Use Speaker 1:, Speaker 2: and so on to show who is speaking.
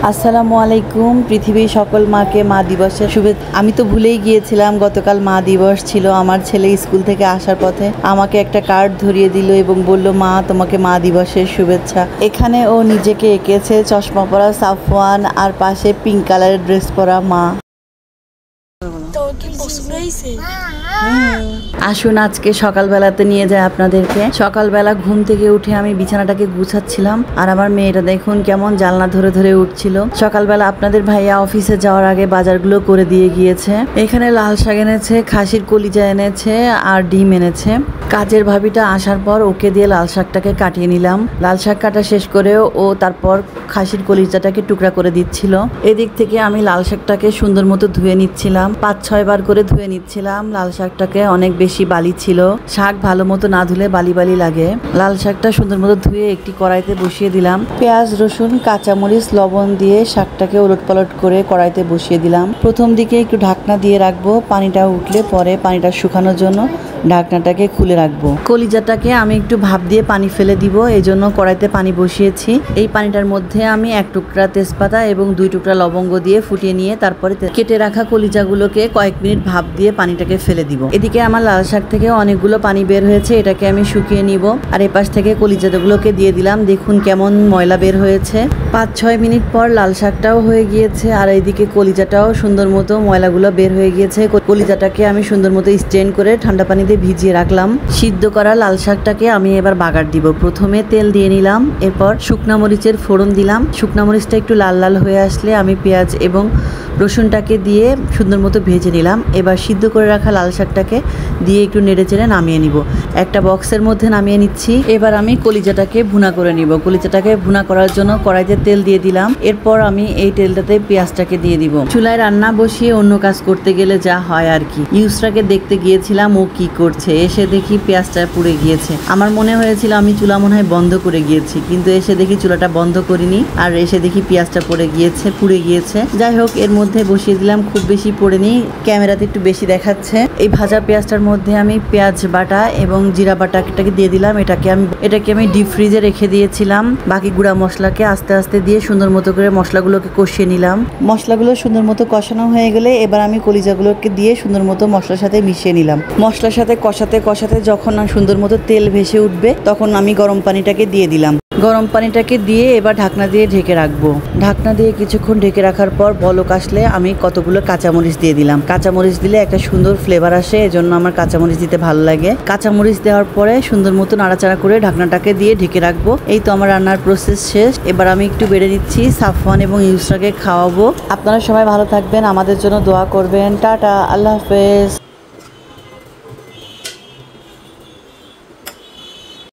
Speaker 1: আসসালামু আলাইকুম। পৃথিবীর সকল মাকে মা দিবসের শুভেচ্ছা। আমি তো ভুলেই গিয়েছিলাম গতকাল মা দিবস ছিল। আমার ছেলে স্কুল থেকে আসার পথে আমাকে একটা কার্ড ধরিয়ে দিল এবং বলল, মা তোমাকে মা দিবসের শুভেচ্ছা। এখানে ও নিজেকে এঁকেছে চশমা পরা সাফওয়ান আর পাশে পিঙ্ক কালারের ড্রেস পরা মা। আসুন আজকে সকালবেলাতে নিয়ে যায় আপনাদেরকে। সকালবেলা ঘুম থেকে উঠে আমি বিছানাটাকে গুছাচ্ছিলাম আর আমার মেয়েটা দেখুন কেমন জানলা ধরে ধরে উঠছিল। সকালবেলা আপনাদের ভাইয়া অফিসে যাওয়ার আগে বাজারগুলো করে দিয়ে গিয়েছে। এখানে লাল শাক এনেছে, খাসির কলিজা এনেছে আর ডিম এনেছে। কাজের ভাবিটা আসার পর ওকে দিয়ে লাল শাকটাকে কাটিয়ে নিলাম। লাল শাক কাটা শেষ করেও ও তারপর খাসির কলিজাটাকে টুকরা করে দিচ্ছিল। এদিক থেকে আমি লাল শাকটাকে সুন্দর মতো ধুয়ে নিচ্ছিলাম, 5-6 বার করে ধুয়ে নিচ্ছিলাম। লাল শাকটাকে অনেক বেশি বালি ছিল, শাক ভালো মতো না ধুলে বালি বালি লাগে। লাল শাকটা সুন্দর মতো ধুয়ে একটি কড়াইতে বসিয়ে দিলাম। পেঁয়াজ, রসুন, কাঁচামরিচ, লবণ দিয়ে শাকটাকে ওলট পালট করে কড়াইতে বসিয়ে দিলাম। প্রথম দিকে একটু ঢাকনা দিয়ে রাখবো, পানিটা উঠলে পরে পানিটা শুকানোর জন্য ঢাকনাটাকে খুলে রাখবো। কলিজাটাকে আমি একটু ভাপ দিয়ে পানি ফেলে দিব, এই জন্য কড়াইতে পানি বসিয়েছি। এই পানিটার মধ্যে আমি 1 টুকরা তেজপাতা এবং 2 টুকরা লবঙ্গ দিয়ে ফুটিয়ে নিয়ে তারপরে কেটে রাখা কলিজাগুলোকে কয়েক মিনিট ভাপ দিয়ে পানিটাকে ফেলে দিব। এদিকে আমার লাল শাক থেকে অনেকগুলো পানি বের হয়েছে, এটাকে আমি শুকিয়ে নিব। আর এপাশ থেকে কলিজাগুলোকে দিয়ে দিলাম, দেখুন কেমন ময়লা বের হয়েছে। 5-6 মিনিট পর লাল শাকটাও হয়ে গিয়েছে আর এইদিকে কলিজাটাও সুন্দর মতো ময়লাগুলো বের হয়ে গিয়েছে। কলিজাটাকে আমি সুন্দর মতো স্ট্রেন করে ঠান্ডা পানিতে ভিজিয়ে রাখলাম। সিদ্ধ করা লাল শাকটাকে আমি এবার বাগার দিব। প্রথমে তেল দিয়ে নিলাম, এরপর শুকনা মরিচের ফোড়ন দিলাম। শুকনা মরিচটা একটু লাল লাল হয়ে আসলে আমি পেঁয়াজ এবং রসুনটাকে দিয়ে সুন্দর মতো ভেজে নিলাম। এবার সিদ্ধ করে রাখা লাল শাকটাকে দিয়ে একটু নেড়ে চেড়ে নামিয়ে নিব। একটা বক্সের মধ্যে নামিয়ে নিচ্ছি। এবার আমি কলিজাটাকে ভুনা করে নিব। কলিজাটাকে ভুনা করার জন্য কড়াইতে তেল দিয়ে দিলাম। এরপর আমি এই তেলটাতে পেঁয়াজটাকে দিয়ে দিব। চুলায় রান্না বসিয়ে অন্য কাজ করতে গেলে যা হয় আর কি। ইউসরাকে দেখতে গিয়েছিলাম ও কি করছে, এসে দেখি পেঁয়াজটা পুড়ে গিয়েছে। আমার মনে হয়েছিল আমি চুলা মনে হয় বন্ধ করে গিয়েছি, কিন্তু এসে দেখি চুলাটা বন্ধ করিনি আর এসে দেখি পেঁয়াজটা পুড়ে গিয়েছে। যাই হোক, এর মধ্যে বসিয়ে দিলাম, খুব বেশি পড়েনি, ক্যামেরাতে একটু বেশি দেখাচ্ছে। এই ভাজা পেঁয়াজটার মধ্যে আমি পেঁয়াজ বাটা এবং জিরা বাটাটাকে দিয়ে দিলাম। এটাকে আমি ডিপ ফ্রিজে রেখে দিয়েছিলাম। বাকি গুঁড়া মশলাকে আস্তে আস্তে দিয়ে সুন্দর মতো করে মশলাগুলোকে কষিয়ে নিলাম। মশলাগুলো সুন্দর মতো কষানো হয়ে গেলে এবার আমি কলিজাগুলোকে দিয়ে সুন্দর মতো মশলার সাথে মিশিয়ে নিলাম। মশলার সাথে কষাতে কষাতে যখন সুন্দর মতো তেল ভেসে উঠবে তখন আমি গরম পানিটাকে দিয়ে দিলাম। গরম পানিটাকে দিয়ে এবার ঢাকনা দিয়ে ঢেকে রাখবো। ঢাকনা দিয়ে কিছুক্ষণ ঢেকে রাখার পর বলক আসলে আমি কতগুলো কাঁচামরিচ দিয়ে দিলাম। কাঁচামরিচ দিলে একটা সুন্দর ফ্লেভার আসে, এজন্য আমার কাঁচামরিচ দিতে ভালো লাগে। কাঁচামরিচ দেওয়ার পরে সুন্দর মতো নাড়াচাড়া করে ঢাকনাটাকে দিয়ে ঢেকে রাখবো। এই তো আমার রান্নার প্রসেস শেষ। এবার আমি একটু বেড়ে নিচ্ছি, সাফওয়ান এবং ইউসরাকে খাওয়াবো। আপনারা সবাই ভালো থাকবেন, আমাদের জন্য দোয়া করবেন। টাটা, আল্লাহ হাফেজ।